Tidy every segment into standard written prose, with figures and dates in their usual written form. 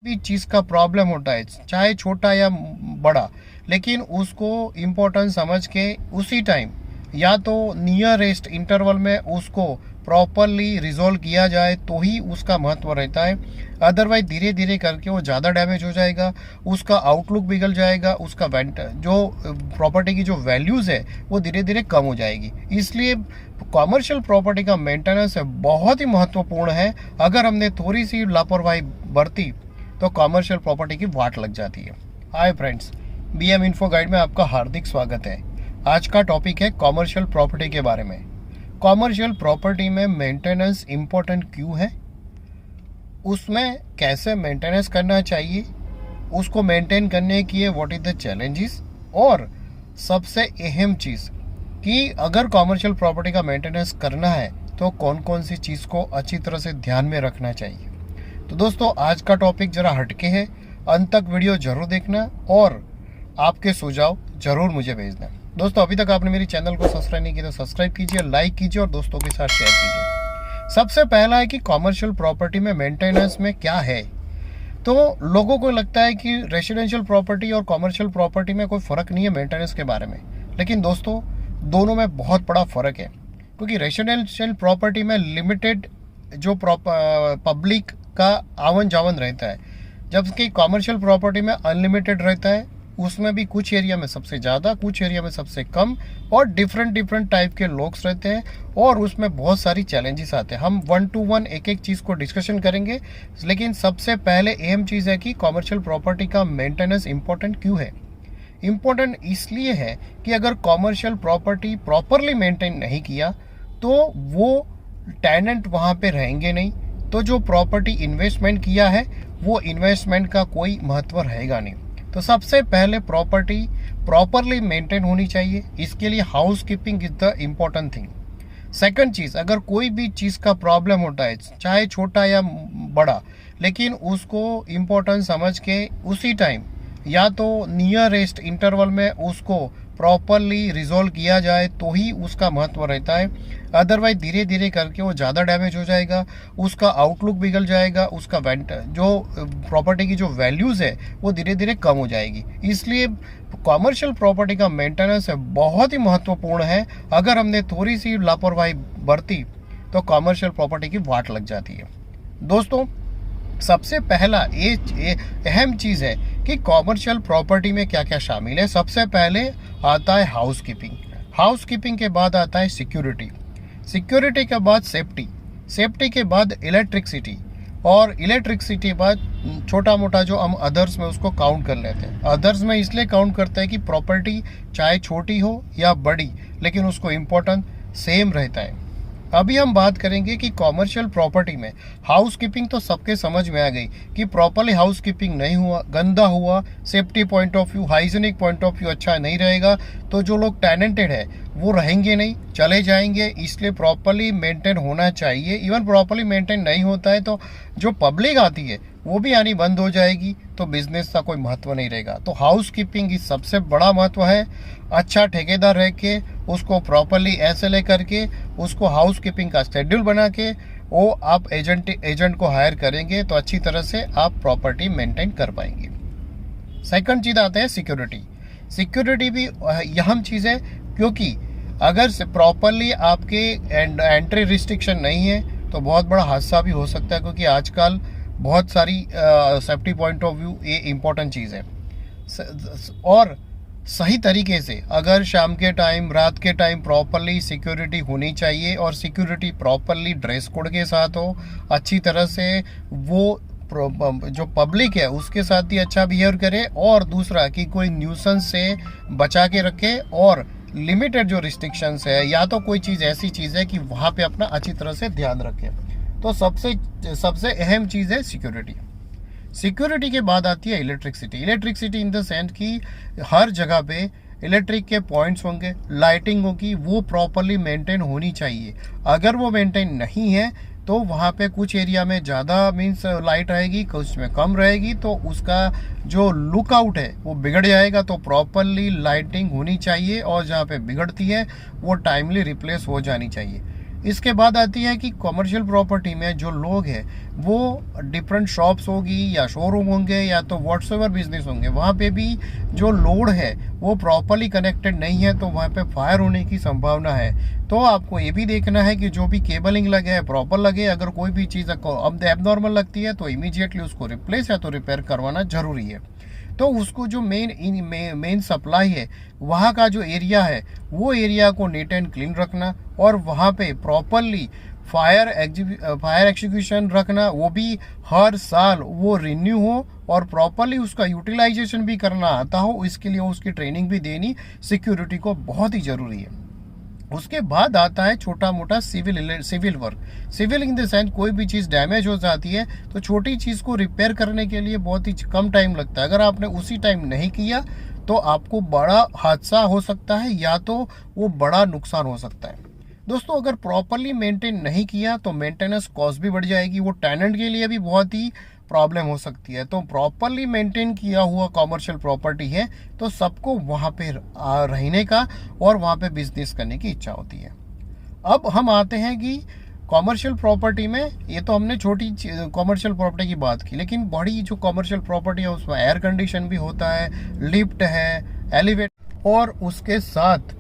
भी चीज़ का प्रॉब्लम होता है, चाहे छोटा या बड़ा, लेकिन उसको इम्पोर्टेंस समझ के उसी टाइम या तो नियरेस्ट इंटरवल में उसको प्रॉपरली रिजॉल्व किया जाए तो ही उसका महत्व रहता है। अदरवाइज धीरे धीरे करके वो ज़्यादा डैमेज हो जाएगा, उसका आउटलुक बिगड़ जाएगा, उसका जो प्रॉपर्टी की जो वैल्यूज़ है वो धीरे धीरे कम हो जाएगी। इसलिए कॉमर्शियल प्रॉपर्टी का मेंटेनेंस है बहुत ही महत्वपूर्ण है। अगर हमने थोड़ी सी लापरवाही बरती तो कॉमर्शियल प्रॉपर्टी की वाट लग जाती है। Hi friends, BM info guide में आपका हार्दिक स्वागत है। आज का टॉपिक है कॉमर्शियल प्रॉपर्टी के बारे में। कॉमर्शियल प्रॉपर्टी में मेंटेनेंस इम्पोर्टेंट क्यों है, उसमें कैसे मेंटेनेंस करना चाहिए, उसको मेंटेन करने के व्हाट इज द चैलेंजेस, और सबसे अहम चीज़ कि अगर कॉमर्शियल प्रॉपर्टी का मेंटेनेंस करना है तो कौन कौन सी चीज़ को अच्छी तरह से ध्यान में रखना चाहिए। तो दोस्तों, आज का टॉपिक ज़रा हटके है, अंत तक वीडियो ज़रूर देखना और आपके सुझाव ज़रूर मुझे भेजना। दोस्तों, अभी तक आपने मेरी चैनल को सब्सक्राइब नहीं किया तो सब्सक्राइब कीजिए, लाइक कीजिए और दोस्तों के साथ शेयर कीजिए। सबसे पहला है कि कॉमर्शियल प्रॉपर्टी में मेंटेनेंस में क्या है। तो लोगों को लगता है कि रेसिडेंशियल प्रॉपर्टी और कॉमर्शियल प्रॉपर्टी में कोई फ़र्क नहीं है मेंटेनेंस के बारे में, लेकिन दोस्तों दोनों में बहुत बड़ा फ़र्क है। क्योंकि रेसिडेंशियल प्रॉपर्टी में लिमिटेड जो पब्लिक का आवन जावन रहता है, जबकि कॉमर्शियल प्रॉपर्टी में अनलिमिटेड रहता है। उसमें भी कुछ एरिया में सबसे ज़्यादा, कुछ एरिया में सबसे कम, और डिफरेंट टाइप के लोग रहते हैं, और उसमें बहुत सारी चैलेंजेस आते हैं। हम 1 to 1 एक एक चीज़ को डिस्कशन करेंगे, लेकिन सबसे पहले अहम चीज़ है कि कॉमर्शियल प्रॉपर्टी का मेंटेनेंस इम्पोर्टेंट क्यों है। इम्पोर्टेंट इसलिए है कि अगर कॉमर्शियल प्रॉपर्टी प्रॉपरली मेंटेन नहीं किया तो वो टेनेंट वहाँ पे रहेंगे नहीं, तो जो प्रॉपर्टी इन्वेस्टमेंट किया है वो इन्वेस्टमेंट का कोई महत्व रहेगा नहीं। तो सबसे पहले प्रॉपर्टी प्रॉपरली मेंटेन होनी चाहिए, इसके लिए housekeeping is the important thing. Second चीज़, अगर कोई भी चीज़ का प्रॉब्लम होता है, चाहे छोटा या बड़ा, लेकिन उसको इम्पोर्टेंस समझ के उसी टाइम या तो नियरेस्ट इंटरवल में उसको प्रॉपरली रिजॉल्व किया जाए तो ही उसका महत्व रहता है। अदरवाइज धीरे धीरे करके वो ज़्यादा डैमेज हो जाएगा, उसका आउटलुक बिगड़ जाएगा, उसका जो प्रॉपर्टी की जो वैल्यूज़ है वो धीरे धीरे कम हो जाएगी। इसलिए कॉमर्शियल प्रॉपर्टी का मेंटेनेंस है बहुत ही महत्वपूर्ण है। अगर हमने थोड़ी सी लापरवाही बरती तो कॉमर्शियल प्रॉपर्टी की वाट लग जाती है। दोस्तों, सबसे पहला ये अहम चीज़ है कि कॉमर्शियल प्रॉपर्टी में क्या क्या शामिल है। सबसे पहले आता है हाउस कीपिंग, हाउस कीपिंग के बाद आता है सिक्योरिटी, सिक्योरिटी के बाद सेफ्टी, सेफ्टी के बाद इलेक्ट्रिसिटी, और इलेक्ट्रिसिटी के बाद छोटा मोटा जो हम अदर्स में उसको काउंट कर लेते हैं। अदर्स में इसलिए काउंट करते हैं कि प्रॉपर्टी चाहे छोटी हो या बड़ी, लेकिन उसको इम्पोर्टेंस सेम रहता है। अभी हम बात करेंगे कि कॉमर्शियल प्रॉपर्टी में हाउस कीपिंग तो सबके समझ में आ गई कि प्रॉपरली हाउस कीपिंग नहीं हुआ, गंदा हुआ, safety point of view, hygienic point of view अच्छा नहीं रहेगा, तो जो लोग टैलेंटेड है वो रहेंगे नहीं, चले जाएंगे। इसलिए प्रॉपरली मेंटेन होना चाहिए। इवन प्रॉपरली मेंटेन नहीं होता है तो जो पब्लिक आती है वो भी आनी बंद हो जाएगी, तो बिजनेस का कोई महत्व नहीं रहेगा। तो हाउस कीपिंग की सबसे बड़ा महत्व है। अच्छा ठेकेदार रह के उसको प्रॉपरली ऐसे ले करके उसको हाउस कीपिंग का शेड्यूल बना के वो आप एजेंट को हायर करेंगे तो अच्छी तरह से आप प्रॉपर्टी मेंटेन कर पाएंगे। सेकंड चीज़ आता है सिक्योरिटी। सिक्योरिटी भी अहम चीज़ है, क्योंकि अगर प्रॉपरली आपके एंट्री रिस्ट्रिक्शन नहीं है तो बहुत बड़ा हादसा भी हो सकता है, क्योंकि आजकल बहुत सारी सेफ्टी पॉइंट ऑफ व्यू ये इम्पोर्टेंट चीज़ है। और सही तरीके से अगर शाम के टाइम, रात के टाइम प्रॉपरली सिक्योरिटी होनी चाहिए, और सिक्योरिटी प्रॉपरली ड्रेस कोड के साथ हो, अच्छी तरह से वो जो पब्लिक है उसके साथ भी अच्छा बिहेव करे, और दूसरा कि कोई न्यूसेंस से बचा के रखे, और लिमिटेड जो रिस्ट्रिक्शंस है या तो कोई चीज़ ऐसी चीज़ है कि वहाँ पे अपना अच्छी तरह से ध्यान रखें। तो सबसे अहम चीज़ है सिक्योरिटी। सिक्योरिटी के बाद आती है electricity. Electricity in the sense कि हर जगह पे इलेक्ट्रिक के पॉइंट्स होंगे, लाइटिंग होगी, वो प्रॉपरली मेंटेन होनी चाहिए। अगर वो मेंटेन नहीं है तो वहाँ पे कुछ एरिया में ज़्यादा मीन्स लाइट रहेगी, कुछ में कम रहेगी, तो उसका जो लुकआउट है वो बिगड़ जाएगा। तो प्रॉपरली लाइटिंग होनी चाहिए, और जहाँ पे बिगड़ती है वो टाइमली रिप्लेस हो जानी चाहिए। इसके बाद आती है कि कमर्शियल प्रॉपर्टी में जो लोग हैं वो डिफरेंट शॉप्स होगी या शोरूम होंगे या तो व्हाट्सएवर बिजनेस होंगे, वहाँ पे भी जो लोड है वो प्रॉपरली कनेक्टेड नहीं है, तो वहाँ पे फायर होने की संभावना है। तो आपको ये भी देखना है कि जो भी केबलिंग लगे है प्रॉपर लगे। अगर कोई भी चीज़ अब एबनॉर्मल लगती है तो इमीडिएटली उसको रिप्लेस या तो रिपेयर करवाना जरूरी है। तो उसको जो मेन सप्लाई है वहाँ का जो एरिया है वो एरिया को नीट एंड क्लीन रखना और वहाँ पे प्रॉपरली फायर एक्सटिंग्विशन रखना, वो भी हर साल वो रिन्यू हो और प्रॉपरली उसका यूटिलाइजेशन भी करना आता हो। इसके लिए उसकी ट्रेनिंग भी देनी सिक्योरिटी को बहुत ही ज़रूरी है। उसके बाद आता है छोटा मोटा civil work. Civil in the sense कोई भी चीज़ डैमेज हो जाती है तो छोटी चीज़ को रिपेयर करने के लिए बहुत ही कम टाइम लगता है। अगर आपने उसी टाइम नहीं किया तो आपको बड़ा हादसा हो सकता है या तो वो बड़ा नुकसान हो सकता है। दोस्तों, अगर प्रॉपरली मेंटेन नहीं किया तो मेंटेनेंस कॉस्ट भी बढ़ जाएगी, वो टेनेंट के लिए भी बहुत ही प्रॉब्लम हो सकती है। तो प्रॉपरली मेंटेन किया हुआ कमर्शियल प्रॉपर्टी है तो सबको वहाँ पे रहने का और वहाँ पे बिजनेस करने की इच्छा होती है। अब हम आते हैं कि कमर्शियल प्रॉपर्टी में, ये तो हमने छोटी कमर्शियल प्रॉपर्टी की बात की, लेकिन बड़ी जो कमर्शियल प्रॉपर्टी है उसमें एयर कंडीशन भी होता है, लिफ्ट है, एलिवेटर और उसके साथ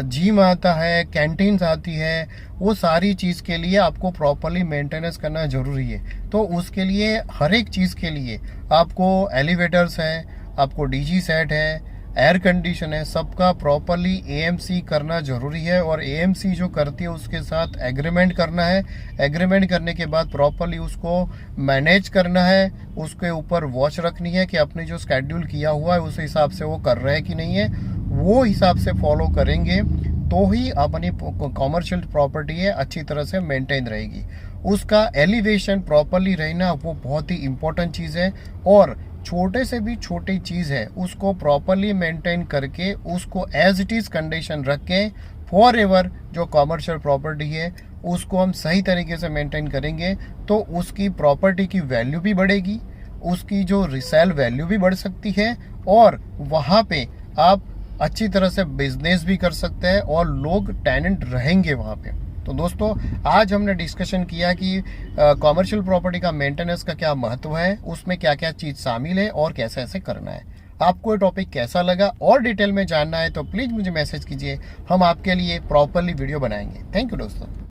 जिम आता है, कैंटीन्स आती है। वो सारी चीज़ के लिए आपको प्रॉपरली मेंटेनेंस करना ज़रूरी है। तो उसके लिए हर एक चीज़ के लिए आपको एलिवेटर्स हैं, आपको डीजी सेट है, एयर कंडीशन है, सबका प्रॉपरली एएमसी करना ज़रूरी है। और एएमसी जो करती है उसके साथ एग्रीमेंट करना है। एग्रीमेंट करने के बाद प्रॉपरली उसको मैनेज करना है, उसके ऊपर वॉच रखनी है कि अपने जो स्केड्यूल किया हुआ है उस हिसाब से वो कर रहे हैं कि नहीं है, वो हिसाब से फॉलो करेंगे तो ही अपनी कमर्शियल प्रॉपर्टी है अच्छी तरह से मेंटेन रहेगी। उसका एलिवेशन प्रॉपरली रहना वो बहुत ही इम्पोर्टेंट चीज़ है। और छोटे से भी छोटी चीज़ है उसको प्रॉपरली मेंटेन करके उसको एज इट इज़ कंडीशन रख के फॉर एवर जो कमर्शियल प्रॉपर्टी है उसको हम सही तरीके से मेंटेन करेंगे तो उसकी प्रॉपर्टी की वैल्यू भी बढ़ेगी, उसकी जो रिसेल वैल्यू भी बढ़ सकती है और वहाँ पे आप अच्छी तरह से बिजनेस भी कर सकते हैं और लोग टेनेंट रहेंगे वहाँ पे। तो दोस्तों, आज हमने डिस्कशन किया कि कमर्शियल प्रॉपर्टी का मेंटेनेंस का क्या महत्व है, उसमें क्या क्या चीज़ शामिल है और कैसे ऐसे करना है। आपको ये टॉपिक कैसा लगा और डिटेल में जानना है तो प्लीज़ मुझे मैसेज कीजिए, हम आपके लिए प्रॉपरली वीडियो बनाएंगे। थैंक यू दोस्तों।